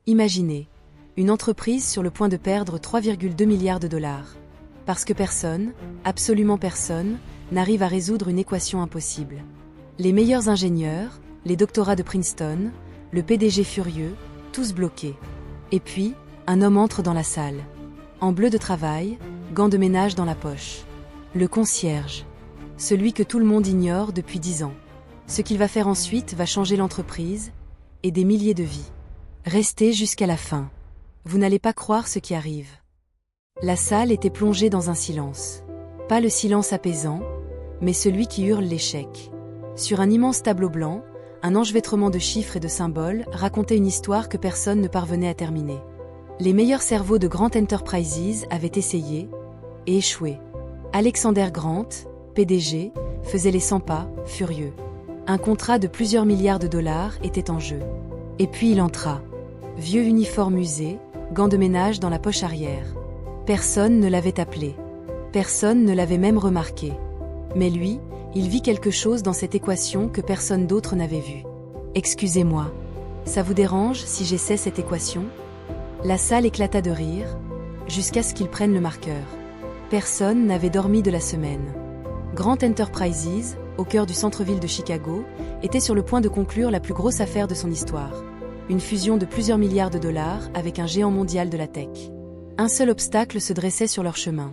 Imaginez, une entreprise sur le point de perdre 3,2 milliards de dollars. Parce que personne, absolument personne, n'arrive à résoudre une équation impossible. Les meilleurs ingénieurs, les doctorats de Princeton, le PDG furieux, tous bloqués. Et puis, un homme entre dans la salle. En bleu de travail, gants de ménage dans la poche. Le concierge. Celui que tout le monde ignore depuis 10 ans. Ce qu'il va faire ensuite va changer l'entreprise et des milliers de vies. Restez jusqu'à la fin. Vous n'allez pas croire ce qui arrive. La salle était plongée dans un silence. Pas le silence apaisant, mais celui qui hurle l'échec. Sur un immense tableau blanc, un enchevêtrement de chiffres et de symboles racontait une histoire que personne ne parvenait à terminer. Les meilleurs cerveaux de Grant Enterprises avaient essayé et échoué. Alexander Grant, PDG, faisait les 100 pas, furieux. Un contrat de plusieurs milliards de dollars était en jeu. Et puis il entra. Vieux uniforme usé, gants de ménage dans la poche arrière. Personne ne l'avait appelé. Personne ne l'avait même remarqué. Mais lui, il vit quelque chose dans cette équation que personne d'autre n'avait vu. Excusez-moi. Ça vous dérange si j'essaie cette équation ? La salle éclata de rire, jusqu'à ce qu'il prenne le marqueur. Personne n'avait dormi de la semaine. Grant Enterprises, au cœur du centre-ville de Chicago, était sur le point de conclure la plus grosse affaire de son histoire. Une fusion de plusieurs milliards de dollars avec un géant mondial de la tech. Un seul obstacle se dressait sur leur chemin.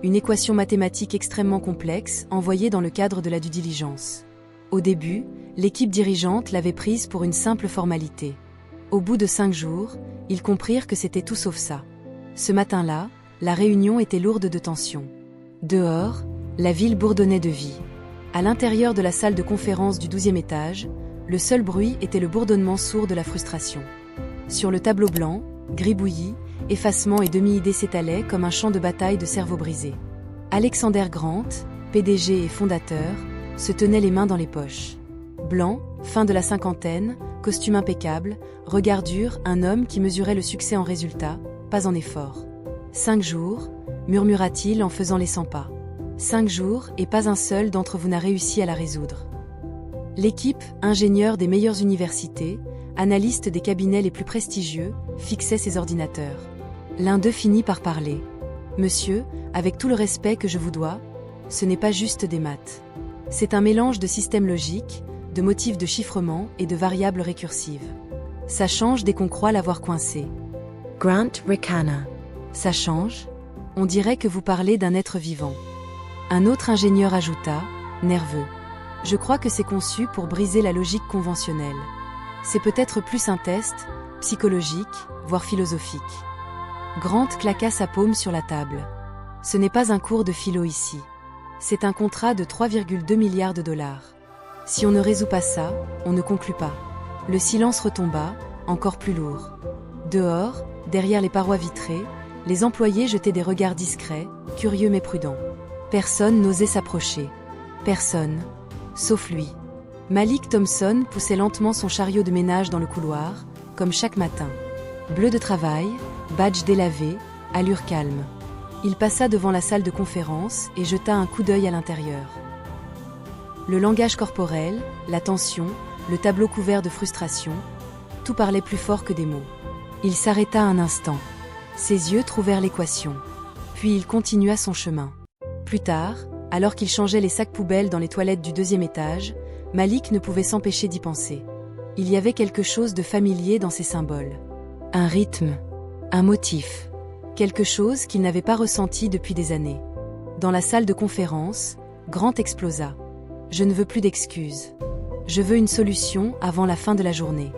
Une équation mathématique extrêmement complexe envoyée dans le cadre de la due diligence. Au début, l'équipe dirigeante l'avait prise pour une simple formalité. Au bout de 5 jours, ils comprirent que c'était tout sauf ça. Ce matin-là, la réunion était lourde de tension. Dehors, la ville bourdonnait de vie. À l'intérieur de la salle de conférence du 12e étage, le seul bruit était le bourdonnement sourd de la frustration. Sur le tableau blanc, gribouillis, effacements et demi-idées s'étalaient comme un champ de bataille de cerveaux brisés. Alexander Grant, PDG et fondateur, se tenait les mains dans les poches. Blanc, fin de la cinquantaine, costume impeccable, regard dur, un homme qui mesurait le succès en résultat, pas en effort. 5 jours, murmura-t-il en faisant les 100 pas. 5 jours et pas un seul d'entre vous n'a réussi à la résoudre. L'équipe, ingénieurs des meilleures universités, analystes des cabinets les plus prestigieux, fixait ses ordinateurs. L'un d'eux finit par parler. « Monsieur, avec tout le respect que je vous dois, ce n'est pas juste des maths. C'est un mélange de systèmes logiques, de motifs de chiffrement et de variables récursives. Ça change dès qu'on croit l'avoir coincé. » Grant ricana. « Ça change ? On dirait que vous parlez d'un être vivant. » Un autre ingénieur ajouta, nerveux. « Je crois que c'est conçu pour briser la logique conventionnelle. C'est peut-être plus un test, psychologique, voire philosophique. » Grant claqua sa paume sur la table. « Ce n'est pas un cours de philo ici. C'est un contrat de 3,2 milliards de dollars. Si on ne résout pas ça, on ne conclut pas. » Le silence retomba, encore plus lourd. Dehors, derrière les parois vitrées, les employés jetaient des regards discrets, curieux mais prudents. Personne n'osait s'approcher. Personne, sauf lui. Malik Thompson poussait lentement son chariot de ménage dans le couloir, comme chaque matin. Bleu de travail, badge délavé, allure calme. Il passa devant la salle de conférence et jeta un coup d'œil à l'intérieur. Le langage corporel, la tension, le tableau couvert de frustration, tout parlait plus fort que des mots. Il s'arrêta un instant. Ses yeux trouvèrent l'équation. Puis il continua son chemin. Plus tard, alors qu'il changeait les sacs poubelles dans les toilettes du 2e étage, Malik ne pouvait s'empêcher d'y penser. Il y avait quelque chose de familier dans ces symboles. Un rythme, un motif, quelque chose qu'il n'avait pas ressenti depuis des années. Dans la salle de conférence, Grant explosa. « Je ne veux plus d'excuses. Je veux une solution avant la fin de la journée. »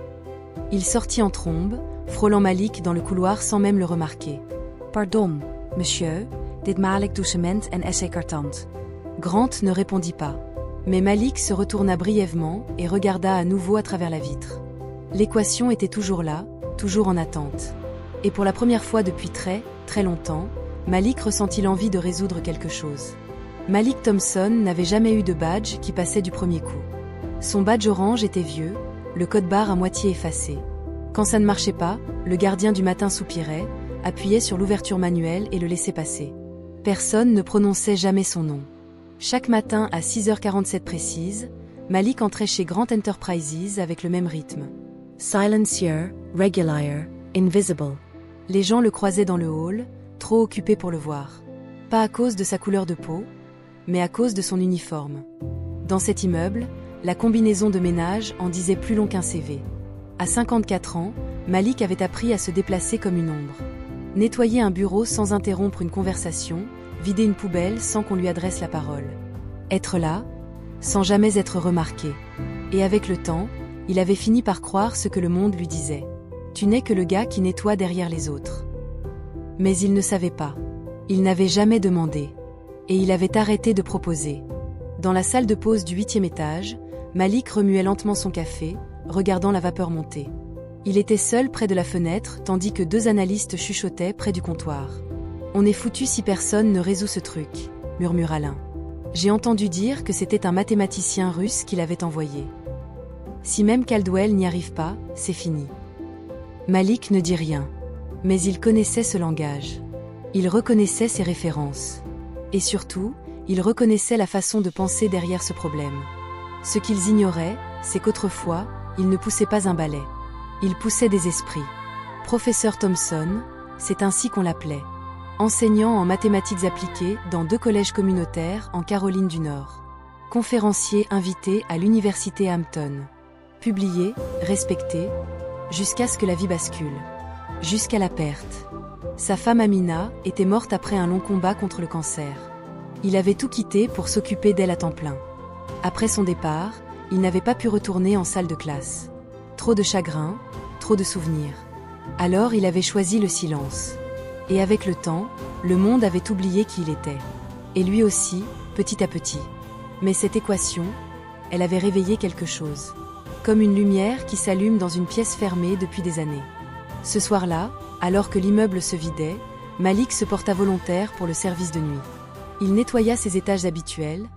Il sortit en trombe, frôlant Malik dans le couloir sans même le remarquer. « Pardon, monsieur, dit Malik doucement en essayant. » Grant ne répondit pas. Mais Malik se retourna brièvement et regarda à nouveau à travers la vitre. L'équation était toujours là, toujours en attente. Et pour la première fois depuis très, très longtemps, Malik ressentit l'envie de résoudre quelque chose. Malik Thompson n'avait jamais eu de badge qui passait du premier coup. Son badge orange était vieux, le code barre à moitié effacé. Quand ça ne marchait pas, le gardien du matin soupirait, appuyait sur l'ouverture manuelle et le laissait passer. Personne ne prononçait jamais son nom. Chaque matin à 6h47 précise, Malik entrait chez Grant Enterprises avec le même rythme. Silencier, regular, invisible. Les gens le croisaient dans le hall, trop occupés pour le voir. Pas à cause de sa couleur de peau, mais à cause de son uniforme. Dans cet immeuble, la combinaison de ménage en disait plus long qu'un CV. À 54 ans, Malik avait appris à se déplacer comme une ombre. Nettoyer un bureau sans interrompre une conversation, vider une poubelle sans qu'on lui adresse la parole. Être là, sans jamais être remarqué. Et avec le temps, il avait fini par croire ce que le monde lui disait. Tu n'es que le gars qui nettoie derrière les autres. Mais il ne savait pas. Il n'avait jamais demandé. Et il avait arrêté de proposer. Dans la salle de pause du 8e étage, Malik remuait lentement son café, regardant la vapeur monter. Il était seul près de la fenêtre, tandis que 2 analystes chuchotaient près du comptoir. « On est foutu si personne ne résout ce truc », murmura l'un. « J'ai entendu dire que c'était un mathématicien russe qui l'avait envoyé. Si même Caldwell n'y arrive pas, c'est fini. » Malik ne dit rien. Mais il connaissait ce langage. Il reconnaissait ses références. Et surtout, il reconnaissait la façon de penser derrière ce problème. Ce qu'ils ignoraient, c'est qu'autrefois, il ne poussait pas un balai. Il poussait des esprits. Professeur Thompson, c'est ainsi qu'on l'appelait. Enseignant en mathématiques appliquées dans 2 collèges communautaires en Caroline du Nord. Conférencier invité à l'université Hampton. Publié, respecté, jusqu'à ce que la vie bascule. Jusqu'à la perte. Sa femme Amina était morte après un long combat contre le cancer. Il avait tout quitté pour s'occuper d'elle à temps plein. Après son départ, il n'avait pas pu retourner en salle de classe. Trop de chagrin, trop de souvenirs. Alors il avait choisi le silence. Et avec le temps, le monde avait oublié qui il était. Et lui aussi, petit à petit. Mais cette équation, elle avait réveillé quelque chose. Comme une lumière qui s'allume dans une pièce fermée depuis des années. Ce soir-là, alors que l'immeuble se vidait, Malik se porta volontaire pour le service de nuit. Il nettoya ses étages habituels,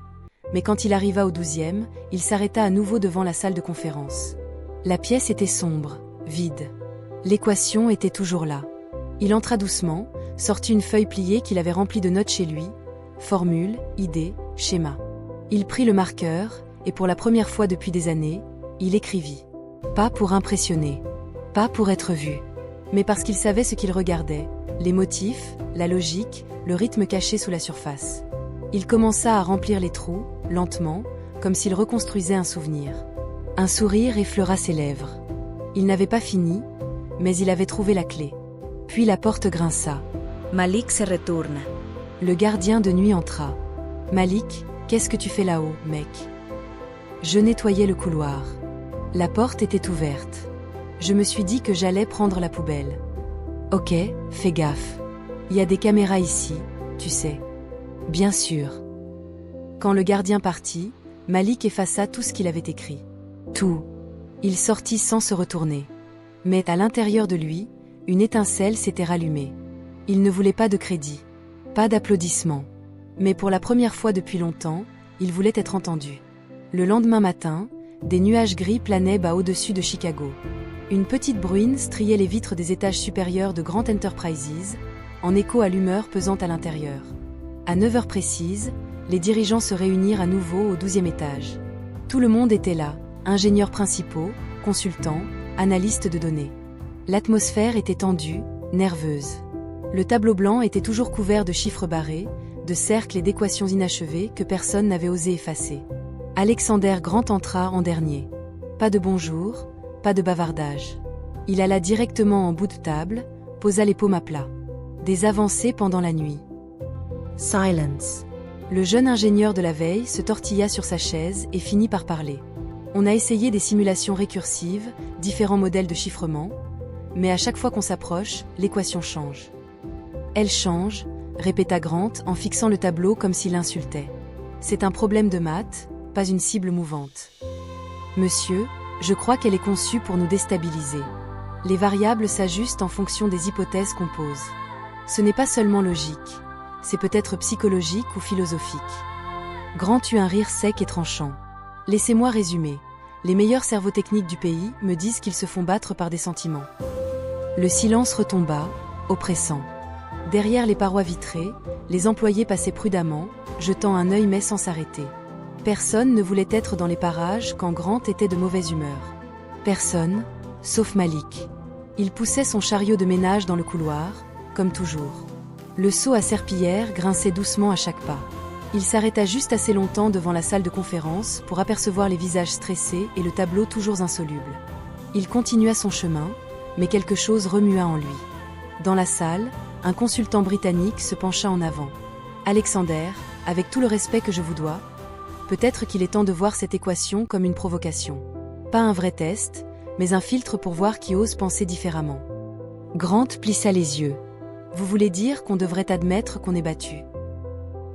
mais quand il arriva au 12e, il s'arrêta à nouveau devant la salle de conférence. La pièce était sombre, vide. L'équation était toujours là. Il entra doucement, sortit une feuille pliée qu'il avait remplie de notes chez lui, formules, idées, schémas. Il prit le marqueur, et pour la première fois depuis des années, il écrivit. Pas pour impressionner, pas pour être vu, mais parce qu'il savait ce qu'il regardait, les motifs, la logique, le rythme caché sous la surface. Il commença à remplir les trous, lentement, comme s'il reconstruisait un souvenir. Un sourire effleura ses lèvres. Il n'avait pas fini, mais il avait trouvé la clé. Puis la porte grinça. Malik se retourna. Le gardien de nuit entra. Malik, qu'est-ce que tu fais là-haut, mec? Je nettoyais le couloir. La porte était ouverte. Je me suis dit que j'allais prendre la poubelle. Ok, fais gaffe. Il y a des caméras ici, tu sais. Bien sûr. Quand le gardien partit, Malik effaça tout ce qu'il avait écrit. Tout. Il sortit sans se retourner. Mais à l'intérieur de lui, une étincelle s'était rallumée. Il ne voulait pas de crédit. Pas d'applaudissements. Mais pour la première fois depuis longtemps, il voulait être entendu. Le lendemain matin, des nuages gris planaient bas au-dessus de Chicago. Une petite bruine striait les vitres des étages supérieurs de Grand Enterprises, en écho à l'humeur pesante à l'intérieur. À 9h précises, les dirigeants se réunirent à nouveau au 12e étage. Tout le monde était là, ingénieurs principaux, consultants, analystes de données. L'atmosphère était tendue, nerveuse. Le tableau blanc était toujours couvert de chiffres barrés, de cercles et d'équations inachevées que personne n'avait osé effacer. Alexander Grant entra en dernier. Pas de bonjour, pas de bavardage. Il alla directement en bout de table, posa les paumes à plat. Des avancées pendant la nuit. Silence. Le jeune ingénieur de la veille se tortilla sur sa chaise et finit par parler. On a essayé des simulations récursives, différents modèles de chiffrement, mais à chaque fois qu'on s'approche, l'équation change. Elle change, répéta Grant en fixant le tableau comme s'il insultait. C'est un problème de maths, pas une cible mouvante. Monsieur, je crois qu'elle est conçue pour nous déstabiliser. Les variables s'ajustent en fonction des hypothèses qu'on pose. Ce n'est pas seulement logique, c'est peut-être psychologique ou philosophique. Grant eut un rire sec et tranchant. Laissez-moi résumer. Les meilleurs cerveaux techniques du pays me disent qu'ils se font battre par des sentiments. Le silence retomba, oppressant. Derrière les parois vitrées, les employés passaient prudemment, jetant un œil mais sans s'arrêter. Personne ne voulait être dans les parages quand Grant était de mauvaise humeur. Personne, sauf Malik. Il poussait son chariot de ménage dans le couloir, comme toujours. Le seau à serpillière grinçait doucement à chaque pas. Il s'arrêta juste assez longtemps devant la salle de conférence pour apercevoir les visages stressés et le tableau toujours insoluble. Il continua son chemin, mais quelque chose remua en lui. Dans la salle, un consultant britannique se pencha en avant. « Alexander, avec tout le respect que je vous dois, peut-être qu'il est temps de voir cette équation comme une provocation. Pas un vrai test, mais un filtre pour voir qui ose penser différemment. » Grant plissa les yeux. « Vous voulez dire qu'on devrait admettre qu'on est battu?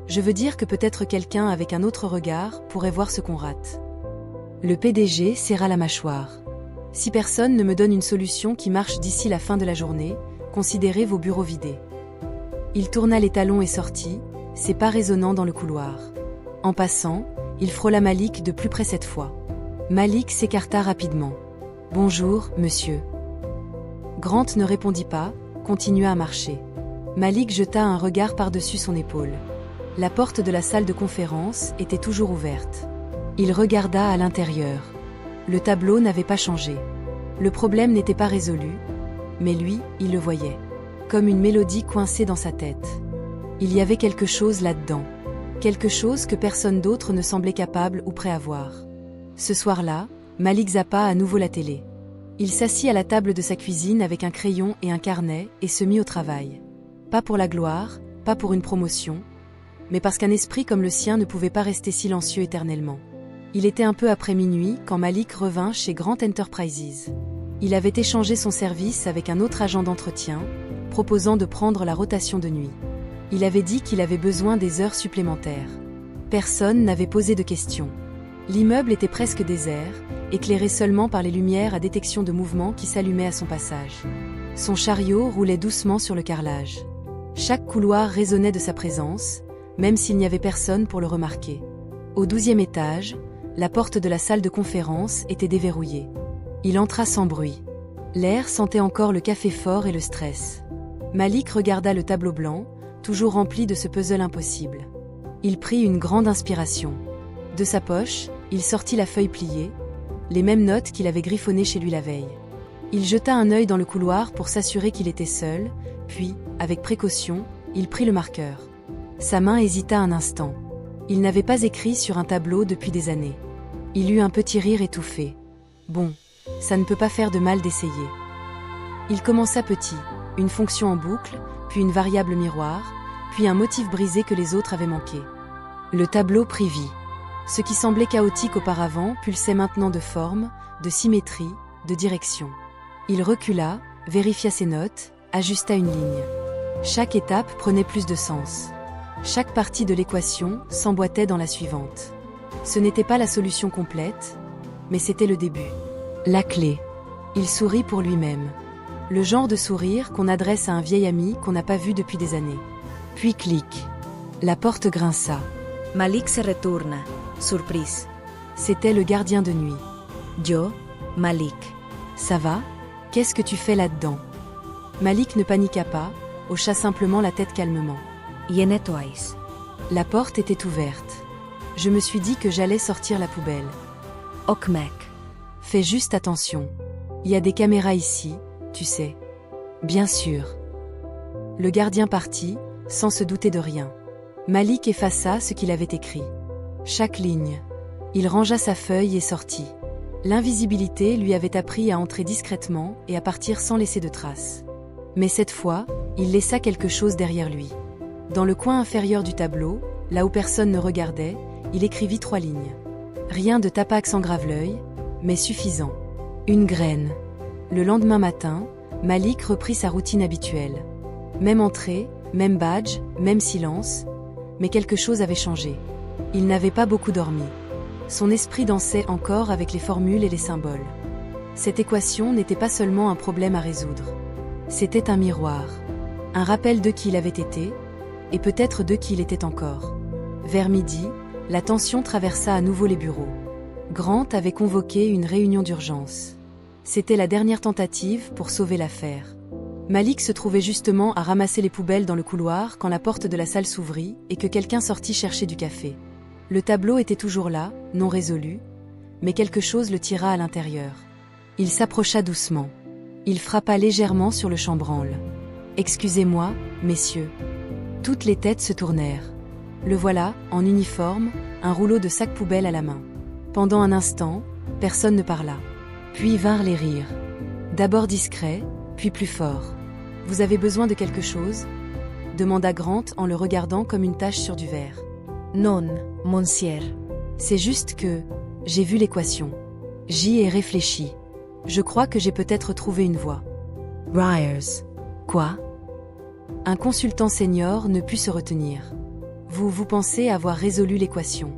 Je veux dire que peut-être quelqu'un avec un autre regard pourrait voir ce qu'on rate. » Le PDG serra la mâchoire. « Si personne ne me donne une solution qui marche d'ici la fin de la journée, considérez vos bureaux vidés. » Il tourna les talons et sortit, ses pas résonnant dans le couloir. En passant, il frôla Malik de plus près cette fois. Malik s'écarta rapidement. « Bonjour, monsieur. » Grant ne répondit pas, continua à marcher. Malik jeta un regard par-dessus son épaule. La porte de la salle de conférence était toujours ouverte. Il regarda à l'intérieur. Le tableau n'avait pas changé. Le problème n'était pas résolu, mais lui, il le voyait. Comme une mélodie coincée dans sa tête. Il y avait quelque chose là-dedans. Quelque chose que personne d'autre ne semblait capable ou prêt à voir. Ce soir-là, Malik zappa à nouveau la télé. Il s'assit à la table de sa cuisine avec un crayon et un carnet et se mit au travail. Pas pour la gloire, pas pour une promotion, mais parce qu'un esprit comme le sien ne pouvait pas rester silencieux éternellement. Il était un peu après minuit quand Malik revint chez Grant Enterprises. Il avait échangé son service avec un autre agent d'entretien, proposant de prendre la rotation de nuit. Il avait dit qu'il avait besoin des heures supplémentaires. Personne n'avait posé de questions. L'immeuble était presque désert, éclairé seulement par les lumières à détection de mouvement qui s'allumaient à son passage. Son chariot roulait doucement sur le carrelage. Chaque couloir résonnait de sa présence, même s'il n'y avait personne pour le remarquer. Au 12e étage, la porte de la salle de conférence était déverrouillée. Il entra sans bruit. L'air sentait encore le café fort et le stress. Malik regarda le tableau blanc, toujours rempli de ce puzzle impossible. Il prit une grande inspiration. De sa poche, il sortit la feuille pliée, les mêmes notes qu'il avait griffonnées chez lui la veille. Il jeta un œil dans le couloir pour s'assurer qu'il était seul, puis, avec précaution, il prit le marqueur. Sa main hésita un instant. Il n'avait pas écrit sur un tableau depuis des années. Il eut un petit rire étouffé. Bon, ça ne peut pas faire de mal d'essayer. Il commença petit, une fonction en boucle, puis une variable miroir, puis un motif brisé que les autres avaient manqué. Le tableau prit vie. Ce qui semblait chaotique auparavant pulsait maintenant de forme, de symétrie, de direction. Il recula, vérifia ses notes, ajusta une ligne. Chaque étape prenait plus de sens. Chaque partie de l'équation s'emboîtait dans la suivante. Ce n'était pas la solution complète, mais c'était le début. La clé. Il sourit pour lui-même. Le genre de sourire qu'on adresse à un vieil ami qu'on n'a pas vu depuis des années. Puis clic. La porte grinça. Malik se retourna, surprise. C'était le gardien de nuit. Yo, Malik. Ça va? Qu'est-ce que tu fais là-dedans? Malik ne paniqua pas, hocha simplement la tête calmement. Yenetois. La porte était ouverte. Je me suis dit que j'allais sortir la poubelle. Okmek. Fais juste attention. Il y a des caméras ici, tu sais. Bien sûr. Le gardien partit, sans se douter de rien. Malik effaça ce qu'il avait écrit. Chaque ligne. Il rangea sa feuille et sortit. L'invisibilité lui avait appris à entrer discrètement et à partir sans laisser de traces. Mais cette fois, il laissa quelque chose derrière lui. Dans le coin inférieur du tableau, là où personne ne regardait, il écrivit 3 lignes. Rien de tapax en grave-l'œil, mais suffisant. Une graine. Le lendemain matin, Malik reprit sa routine habituelle. Même entrée, même badge, même silence, mais quelque chose avait changé. Il n'avait pas beaucoup dormi. Son esprit dansait encore avec les formules et les symboles. Cette équation n'était pas seulement un problème à résoudre. C'était un miroir. Un rappel de qui il avait été, et peut-être de qui il était encore. Vers midi, la tension traversa à nouveau les bureaux. Grant avait convoqué une réunion d'urgence. C'était la dernière tentative pour sauver l'affaire. Malik se trouvait justement à ramasser les poubelles dans le couloir quand la porte de la salle s'ouvrit et que quelqu'un sortit chercher du café. Le tableau était toujours là, non résolu, mais quelque chose le tira à l'intérieur. Il s'approcha doucement. Il frappa légèrement sur le chambranle. « Excusez-moi, messieurs. » Toutes les têtes se tournèrent. Le voilà, en uniforme, un rouleau de sac poubelle à la main. Pendant un instant, personne ne parla. Puis vinrent les rires. D'abord discrets, puis plus forts. « Vous avez besoin de quelque chose ?» demanda Grant en le regardant comme une tache sur du verre. « Non, monsieur. C'est juste que j'ai vu l'équation. J'y ai réfléchi. Je crois que j'ai peut-être trouvé une voie. » Ryers. Quoi? Un consultant senior ne put se retenir. « Vous pensez avoir résolu l'équation. »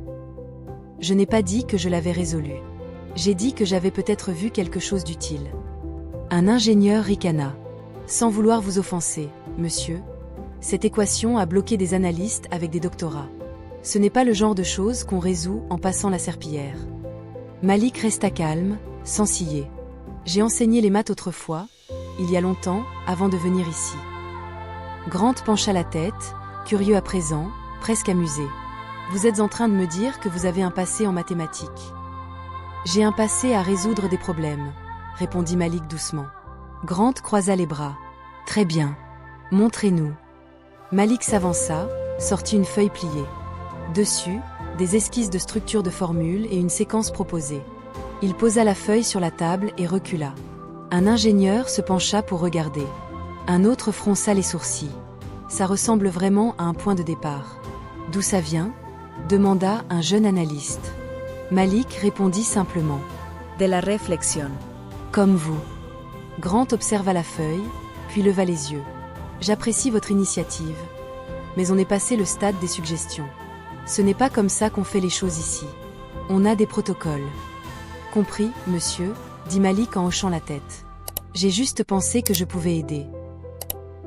Je n'ai pas dit que je l'avais résolue. J'ai dit que j'avais peut-être vu quelque chose d'utile. Un ingénieur ricana. « Sans vouloir vous offenser, monsieur, cette équation a bloqué des analystes avec des doctorats. Ce n'est pas le genre de choses qu'on résout en passant la serpillière. » Malik resta calme, sans ciller. « J'ai enseigné les maths autrefois, il y a longtemps, avant de venir ici. » Grant pencha la tête, curieux à présent, presque amusé. « Vous êtes en train de me dire que vous avez un passé en mathématiques. »« J'ai un passé à résoudre des problèmes, » répondit Malik doucement. Grant croisa les bras. « Très bien. Montrez-nous. » Malik s'avança, sortit une feuille pliée. Dessus, des esquisses de structure de formule et une séquence proposée. Il posa la feuille sur la table et recula. Un ingénieur se pencha pour regarder. Un autre fronça les sourcils. Ça ressemble vraiment à un point de départ. « D'où ça vient ?» demanda un jeune analyste. Malik répondit simplement. De la réflexion. Comme vous. Grant observa la feuille, puis leva les yeux. J'apprécie votre initiative. Mais on est passé le stade des suggestions. Ce n'est pas comme ça qu'on fait les choses ici. On a des protocoles. Compris, monsieur, dit Malik en hochant la tête. J'ai juste pensé que je pouvais aider.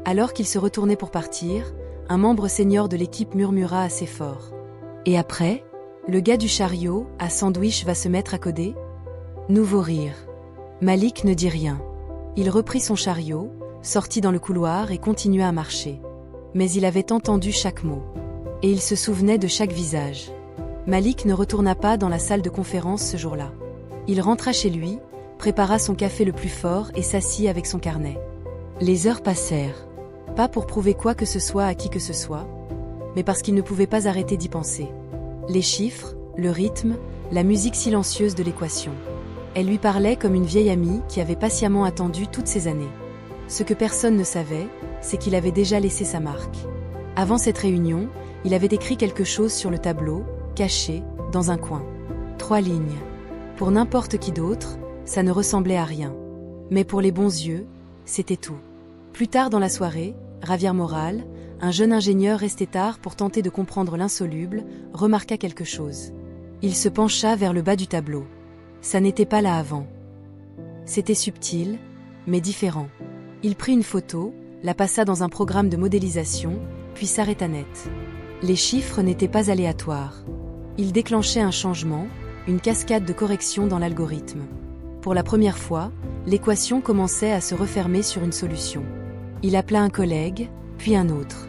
Alors qu'il se retournait pour partir, un membre senior de l'équipe murmura assez fort. Et après, le gars du chariot, à sandwich va se mettre à coder? Nouveau rire. Malik ne dit rien. Il reprit son chariot, sortit dans le couloir et continua à marcher. Mais il avait entendu chaque mot. Et il se souvenait de chaque visage. Malik ne retourna pas dans la salle de conférence ce jour-là. Il rentra chez lui, prépara son café le plus fort et s'assit avec son carnet. Les heures passèrent. Pas pour prouver quoi que ce soit à qui que ce soit, mais parce qu'il ne pouvait pas arrêter d'y penser. Les chiffres, le rythme, la musique silencieuse de l'équation. Elle lui parlait comme une vieille amie qui avait patiemment attendu toutes ces années. Ce que personne ne savait, c'est qu'il avait déjà laissé sa marque. Avant cette réunion, il avait écrit quelque chose sur le tableau, caché, dans un coin. 3 lignes. Pour n'importe qui d'autre, ça ne ressemblait à rien. Mais pour les bons yeux, c'était tout. Plus tard dans la soirée, Javier Moral, un jeune ingénieur resté tard pour tenter de comprendre l'insoluble, remarqua quelque chose. Il se pencha vers le bas du tableau. Ça n'était pas là avant. C'était subtil, mais différent. Il prit une photo, la passa dans un programme de modélisation, puis s'arrêta net. Les chiffres n'étaient pas aléatoires. Il déclenchait un changement, une cascade de corrections dans l'algorithme. Pour la première fois, l'équation commençait à se refermer sur une solution. Il appela un collègue, puis un autre.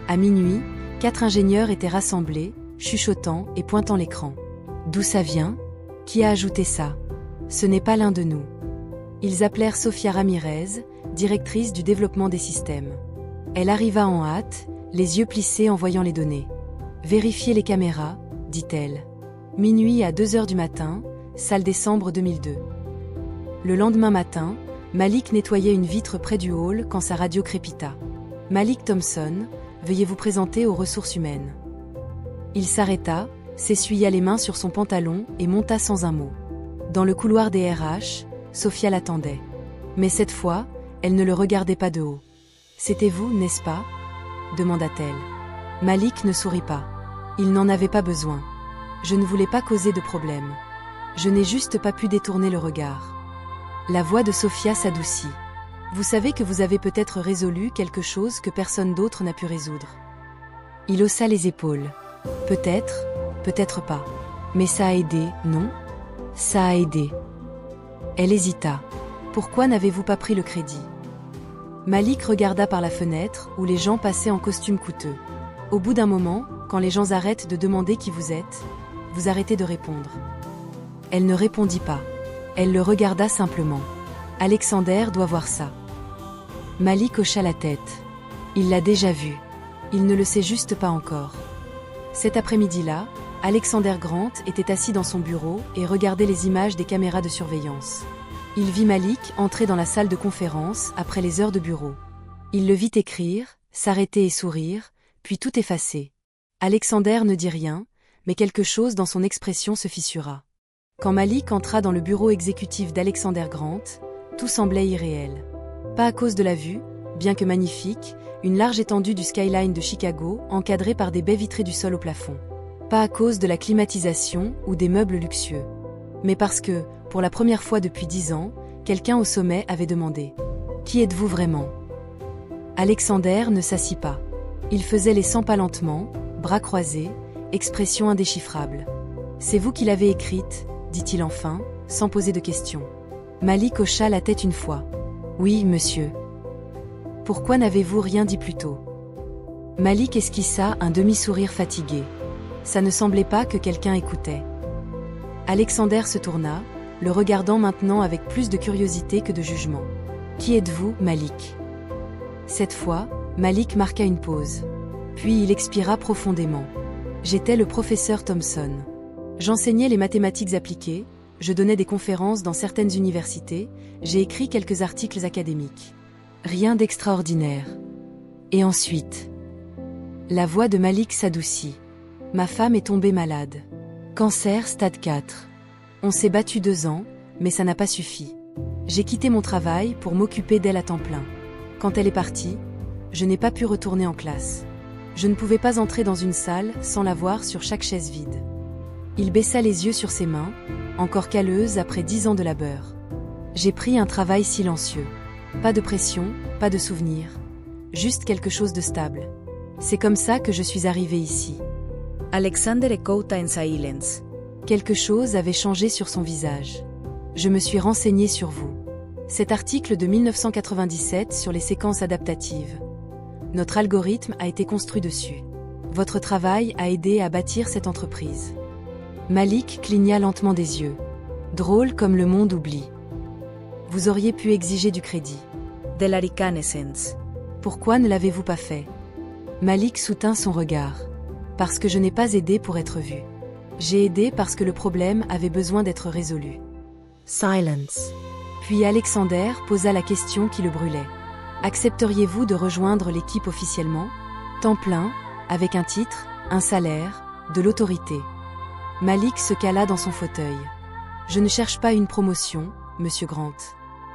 À minuit, 4 ingénieurs étaient rassemblés, chuchotant et pointant l'écran. D'où ça vient? Qui a ajouté ça? Ce n'est pas l'un de nous. Ils appelèrent Sofia Ramirez, directrice du développement des systèmes. Elle arriva en hâte, les yeux plissés en voyant les données. Vérifiez les caméras, dit-elle. Minuit à 2 heures du matin, salle décembre 2002. Le lendemain matin, Malik nettoyait une vitre près du hall quand sa radio crépita. Malik Thompson, veuillez vous présenter aux ressources humaines. Il s'arrêta, s'essuya les mains sur son pantalon et monta sans un mot. Dans le couloir des RH, Sofia l'attendait. Mais cette fois, elle ne le regardait pas de haut. « C'était vous, n'est-ce pas ?» demanda-t-elle. Malik ne sourit pas. Il n'en avait pas besoin. Je ne voulais pas causer de problème. Je n'ai juste pas pu détourner le regard. La voix de Sofia s'adoucit. Vous savez que vous avez peut-être résolu quelque chose que personne d'autre n'a pu résoudre. Il haussa les épaules. Peut-être, peut-être pas. Mais ça a aidé, non? Ça a aidé. Elle hésita. Pourquoi n'avez-vous pas pris le crédit? Malik regarda par la fenêtre où les gens passaient en costume coûteux. Au bout d'un moment, quand les gens arrêtent de demander qui vous êtes, vous arrêtez de répondre. Elle ne répondit pas. Elle le regarda simplement. Alexander doit voir ça. Malik hocha la tête. Il l'a déjà vu. Il ne le sait juste pas encore. Cet après-midi-là, Alexander Grant était assis dans son bureau et regardait les images des caméras de surveillance. Il vit Malik entrer dans la salle de conférence après les heures de bureau. Il le vit écrire, s'arrêter et sourire, puis tout effacer. Alexander ne dit rien, mais quelque chose dans son expression se fissura. Quand Malik entra dans le bureau exécutif d'Alexander Grant, tout semblait irréel. Pas à cause de la vue, bien que magnifique, une large étendue du skyline de Chicago encadrée par des baies vitrées du sol au plafond. Pas à cause de la climatisation ou des meubles luxueux. Mais parce que, pour la première fois depuis 10 ans, quelqu'un au sommet avait demandé « Qui êtes-vous vraiment ?» Alexander ne s'assit pas. Il faisait les 100 pas lentement, bras croisés, expression indéchiffrable. « C'est vous qui l'avez écrite ?» dit-il enfin, sans poser de questions. Malik hocha la tête une fois. « Oui, monsieur. » « Pourquoi n'avez-vous rien dit plus tôt ?» Malik esquissa un demi-sourire fatigué. Ça ne semblait pas que quelqu'un écoutait. Alexander se tourna, le regardant maintenant avec plus de curiosité que de jugement. « Qui êtes-vous, Malik ?» Cette fois, Malik marqua une pause. Puis il expira profondément. « J'étais le professeur Thompson. J'enseignais les mathématiques appliquées, je donnais des conférences dans certaines universités, j'ai écrit quelques articles académiques. Rien d'extraordinaire. Et ensuite, la voix de Malik s'adoucit. Ma femme est tombée malade. Cancer stade 4. On s'est battu 2 ans, mais ça n'a pas suffi. J'ai quitté mon travail pour m'occuper d'elle à temps plein. Quand elle est partie, je n'ai pas pu retourner en classe. Je ne pouvais pas entrer dans une salle sans la voir sur chaque chaise vide. Il baissa les yeux sur ses mains, encore calleuses après 10 ans de labeur. J'ai pris un travail silencieux. Pas de pression, pas de souvenirs. Juste quelque chose de stable. C'est comme ça que je suis arrivé ici. Alexander écouta en silence. Quelque chose avait changé sur son visage. Je me suis renseigné sur vous. Cet article de 1997 sur les séquences adaptatives. Notre algorithme a été construit dessus. Votre travail a aidé à bâtir cette entreprise. Malik cligna lentement des yeux. Drôle comme le monde oublie. Vous auriez pu exiger du crédit. De la reconnaissance. Pourquoi ne l'avez-vous pas fait? Malik soutint son regard. Parce que je n'ai pas aidé pour être vu. J'ai aidé parce que le problème avait besoin d'être résolu. Silence. Puis Alexander posa la question qui le brûlait. Accepteriez-vous de rejoindre l'équipe officiellement? Temps plein, avec un titre, un salaire, de l'autorité. Malik se cala dans son fauteuil. Je ne cherche pas une promotion, monsieur Grant.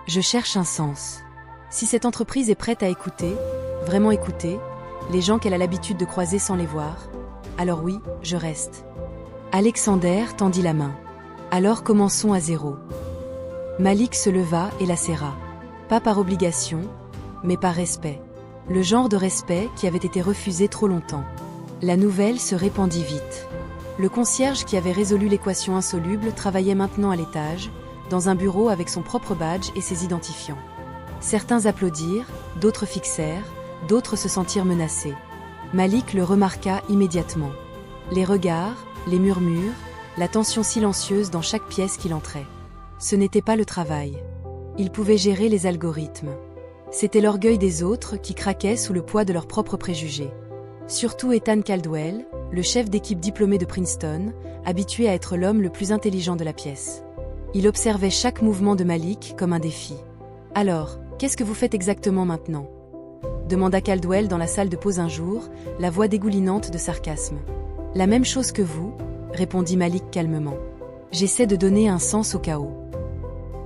Je cherche un sens. Si cette entreprise est prête à écouter, vraiment écouter, les gens qu'elle a l'habitude de croiser sans les voir, alors oui, je reste. Alexander tendit la main. Alors commençons à 0. Malik se leva et la serra. Pas par obligation, mais par respect. Le genre de respect qui avait été refusé trop longtemps. La nouvelle se répandit vite. Le concierge qui avait résolu l'équation insoluble travaillait maintenant à l'étage, dans un bureau avec son propre badge et ses identifiants. Certains applaudirent, d'autres fixèrent, d'autres se sentirent menacés. Malik le remarqua immédiatement. Les regards, les murmures, la tension silencieuse dans chaque pièce qu'il entrait. Ce n'était pas le travail. Il pouvait gérer les algorithmes. C'était l'orgueil des autres qui craquait sous le poids de leurs propres préjugés. Surtout Ethan Caldwell, le chef d'équipe diplômé de Princeton, habitué à être l'homme le plus intelligent de la pièce. Il observait chaque mouvement de Malik comme un défi. « Alors, qu'est-ce que vous faites exactement maintenant ?» demanda Caldwell dans la salle de pause un jour, la voix dégoulinante de sarcasme. « La même chose que vous, » répondit Malik calmement. « J'essaie de donner un sens au chaos. »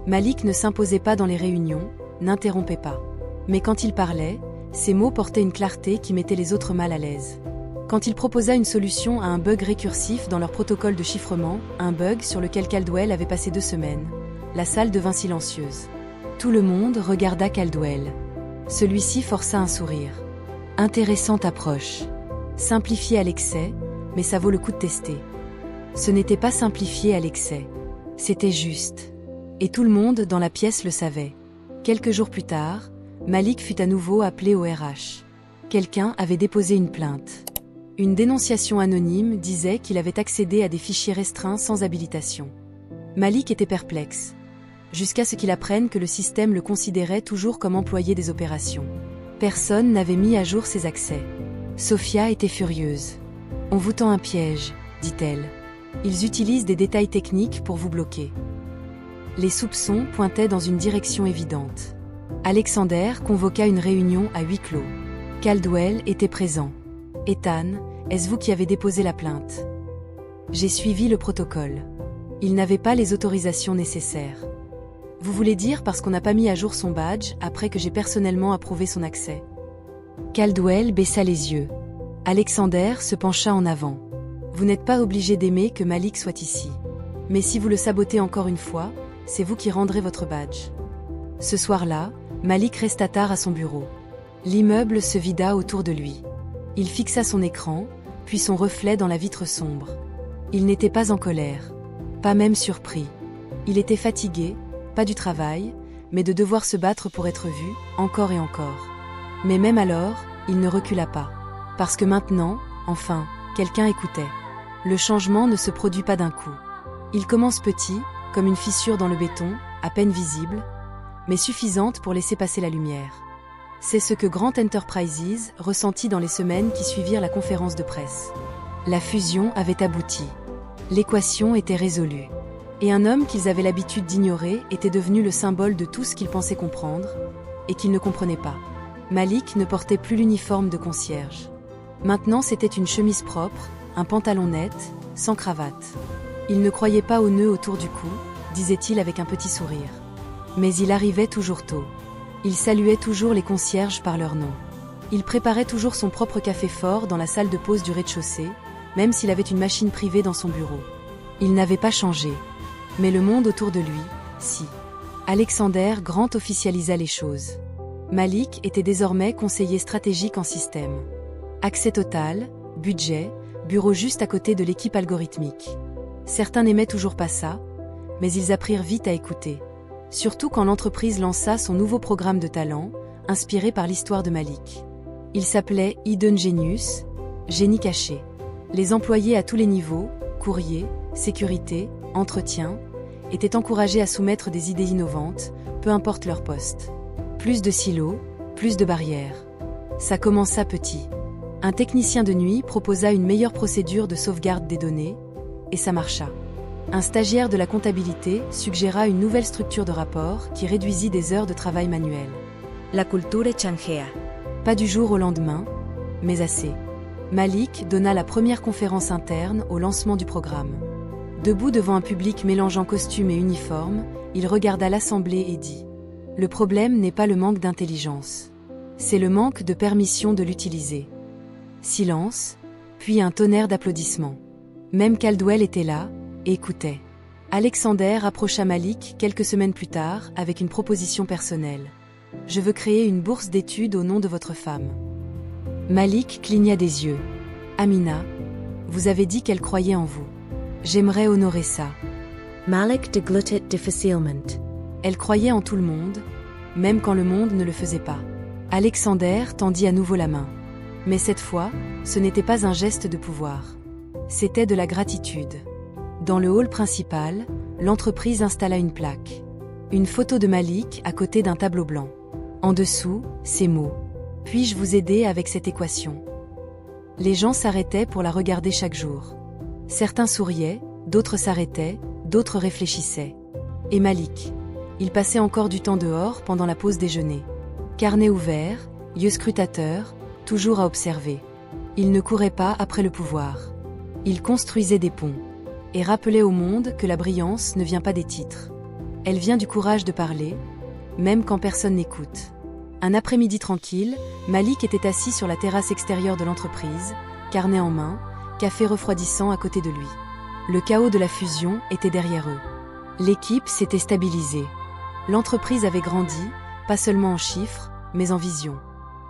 Malik ne s'imposait pas dans les réunions, n'interrompait pas. Mais quand il parlait, ses mots portaient une clarté qui mettait les autres mal à l'aise. Quand il proposa une solution à un bug récursif dans leur protocole de chiffrement, un bug sur lequel Caldwell avait passé 2 semaines, la salle devint silencieuse. Tout le monde regarda Caldwell. Celui-ci força un sourire. Intéressante approche. Simplifié à l'excès, mais ça vaut le coup de tester. Ce n'était pas simplifié à l'excès. C'était juste. Et tout le monde dans la pièce le savait. Quelques jours plus tard, Malik fut à nouveau appelé au RH. Quelqu'un avait déposé une plainte. Une dénonciation anonyme disait qu'il avait accédé à des fichiers restreints sans habilitation. Malik était perplexe. jusqu'à ce qu'il apprenne que le système le considérait toujours comme employé des opérations. Personne n'avait mis à jour ses accès. Sophia était furieuse. « On vous tend un piège », dit-elle. « Ils utilisent des détails techniques pour vous bloquer. » Les soupçons pointaient dans une direction évidente. Alexander convoqua une réunion à huis clos. Caldwell était présent. « Ethan, est-ce vous qui avez déposé la plainte ? » J'ai suivi le protocole. Il n'avait pas les autorisations nécessaires. Vous voulez dire parce qu'on n'a pas mis à jour son badge après que j'ai personnellement approuvé son accès ? Caldwell baissa les yeux. Alexander se pencha en avant. Vous n'êtes pas obligé d'aimer que Malik soit ici. Mais si vous le sabotez encore une fois, c'est vous qui rendrez votre badge. Ce soir-là, Malik resta tard à son bureau. L'immeuble se vida autour de lui. Il fixa son écran, puis son reflet dans la vitre sombre. Il n'était pas en colère, pas même surpris. Il était fatigué, pas du travail, mais de devoir se battre pour être vu, encore et encore. Mais même alors, il ne recula pas. Parce que maintenant, enfin, quelqu'un écoutait. Le changement ne se produit pas d'un coup. Il commence petit, comme une fissure dans le béton, à peine visible, mais suffisante pour laisser passer la lumière. C'est ce que Grant Enterprises ressentit dans les semaines qui suivirent la conférence de presse. La fusion avait abouti. L'équation était résolue. Et un homme qu'ils avaient l'habitude d'ignorer était devenu le symbole de tout ce qu'ils pensaient comprendre, et qu'ils ne comprenaient pas. Malik ne portait plus l'uniforme de concierge. Maintenant c'était une chemise propre, un pantalon net, sans cravate. Il ne croyait pas au nœud autour du cou, disait-il avec un petit sourire. Mais il arrivait toujours tôt. Il saluait toujours les concierges par leur nom. Il préparait toujours son propre café fort dans la salle de pause du rez-de-chaussée, même s'il avait une machine privée dans son bureau. Il n'avait pas changé. Mais le monde autour de lui, si. Alexander Grant officialisa les choses. Malik était désormais conseiller stratégique en système. Accès total, budget, bureau juste à côté de l'équipe algorithmique. Certains n'aimaient toujours pas ça, mais ils apprirent vite à écouter. Surtout quand l'entreprise lança son nouveau programme de talent, inspiré par l'histoire de Malik. Il s'appelait Hidden Genius, génie caché. Les employés à tous les niveaux, courrier, sécurité, entretien, étaient encouragés à soumettre des idées innovantes, peu importe leur poste. Plus de silos, plus de barrières. Ça commença petit. Un technicien de nuit proposa une meilleure procédure de sauvegarde des données, et ça marcha. Un stagiaire de la comptabilité suggéra une nouvelle structure de rapport qui réduisit des heures de travail manuel. La cultura changea. Pas du jour au lendemain, mais assez. Malik donna la première conférence interne au lancement du programme. Debout devant un public mélangeant costume et uniforme, il regarda l'assemblée et dit « Le problème n'est pas le manque d'intelligence. C'est le manque de permission de l'utiliser. » Silence, puis un tonnerre d'applaudissements. Même Caldwell était là, et écoutait. Alexander approcha Malik quelques semaines plus tard avec une proposition personnelle. « Je veux créer une bourse d'études au nom de votre femme. » Malik cligna des yeux. « Amina, vous avez dit qu'elle croyait en vous. J'aimerais honorer ça. » Malik deglutted difficilment. Elle croyait en tout le monde, même quand le monde ne le faisait pas. Alexander tendit à nouveau la main. Mais cette fois, ce n'était pas un geste de pouvoir. C'était de la gratitude. Dans le hall principal, l'entreprise installa une plaque. Une photo de Malik à côté d'un tableau blanc. En dessous, ces mots. « Puis-je vous aider avec cette équation ?» Les gens s'arrêtaient pour la regarder chaque jour. Certains souriaient, d'autres s'arrêtaient, d'autres réfléchissaient. Et Malik. Il passait encore du temps dehors pendant la pause déjeuner. Carnet ouvert, yeux scrutateurs, toujours à observer. Il ne courait pas après le pouvoir. Il construisait des ponts. Et rappelait au monde que la brillance ne vient pas des titres. Elle vient du courage de parler, même quand personne n'écoute. Un après-midi tranquille, Malik était assis sur la terrasse extérieure de l'entreprise, carnet en main, café refroidissant à côté de lui. Le chaos de la fusion était derrière eux. L'équipe s'était stabilisée. L'entreprise avait grandi, pas seulement en chiffres, mais en vision.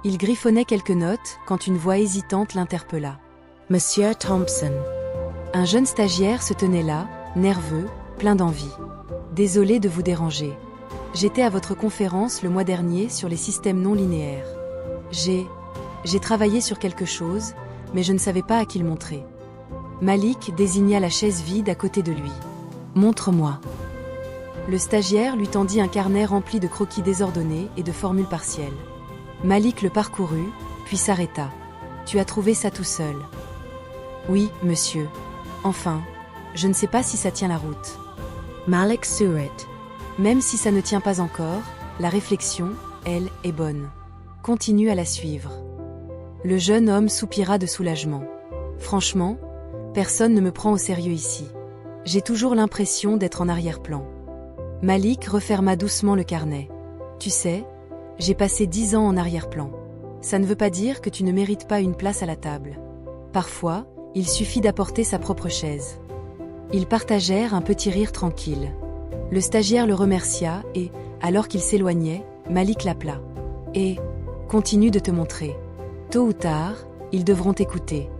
Il griffonnait quelques notes quand une voix hésitante l'interpella. « Monsieur Thompson. » Un jeune stagiaire se tenait là, nerveux, plein d'envie. « Désolé de vous déranger. J'étais à votre conférence le mois dernier sur les systèmes non linéaires. J'ai travaillé sur quelque chose, mais je ne savais pas à qui le montrer. » Malik désigna la chaise vide à côté de lui. « Montre-moi. » Le stagiaire lui tendit un carnet rempli de croquis désordonnés et de formules partielles. Malik le parcourut, puis s'arrêta. « Tu as trouvé ça tout seul ?»« Oui, monsieur. Enfin, je ne sais pas si ça tient la route. » Malik sourit. Même si ça ne tient pas encore, la réflexion, elle, est bonne. Continue à la suivre. Le jeune homme soupira de soulagement. Franchement, personne ne me prend au sérieux ici. J'ai toujours l'impression d'être en arrière-plan. Malik referma doucement le carnet. Tu sais, j'ai passé 10 ans en arrière-plan. Ça ne veut pas dire que tu ne mérites pas une place à la table. Parfois, il suffit d'apporter sa propre chaise. Ils partagèrent un petit rire tranquille. Le stagiaire le remercia et, alors qu'il s'éloignait, Malik l'appela. « Et, continue de te montrer. Tôt ou tard, ils devront t'écouter. »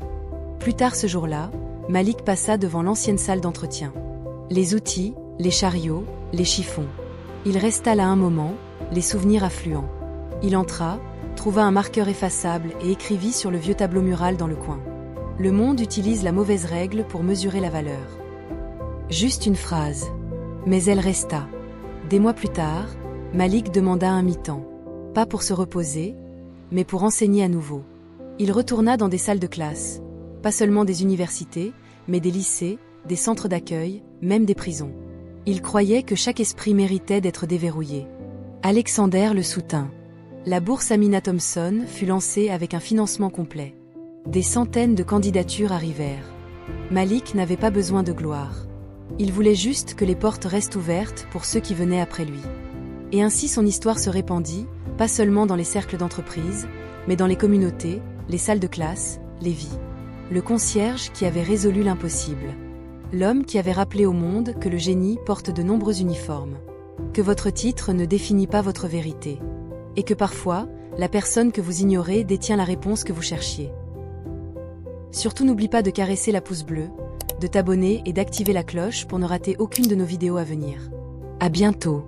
Plus tard ce jour-là, Malik passa devant l'ancienne salle d'entretien. Les outils, les chariots, les chiffons. Il resta là un moment, les souvenirs affluents. Il entra, trouva un marqueur effaçable et écrivit sur le vieux tableau mural dans le coin. Le monde utilise la mauvaise règle pour mesurer la valeur. Juste une phrase. Mais elle resta. Des mois plus tard, Malik demanda un mi-temps. Pas pour se reposer, mais pour enseigner à nouveau. Il retourna dans des salles de classe. Pas seulement des universités, mais des lycées, des centres d'accueil, même des prisons. Il croyait que chaque esprit méritait d'être déverrouillé. Alexander le soutint. La bourse Amina Thompson fut lancée avec un financement complet. Des centaines de candidatures arrivèrent. Malik n'avait pas besoin de gloire. Il voulait juste que les portes restent ouvertes pour ceux qui venaient après lui. Et ainsi son histoire se répandit, pas seulement dans les cercles d'entreprise, mais dans les communautés, les salles de classe, les vies. Le concierge qui avait résolu l'impossible. L'homme qui avait rappelé au monde que le génie porte de nombreux uniformes. Que votre titre ne définit pas votre vérité. Et que parfois, la personne que vous ignorez détient la réponse que vous cherchiez. Surtout n'oublie pas de caresser la pouce bleue, de t'abonner et d'activer la cloche pour ne rater aucune de nos vidéos à venir. À bientôt.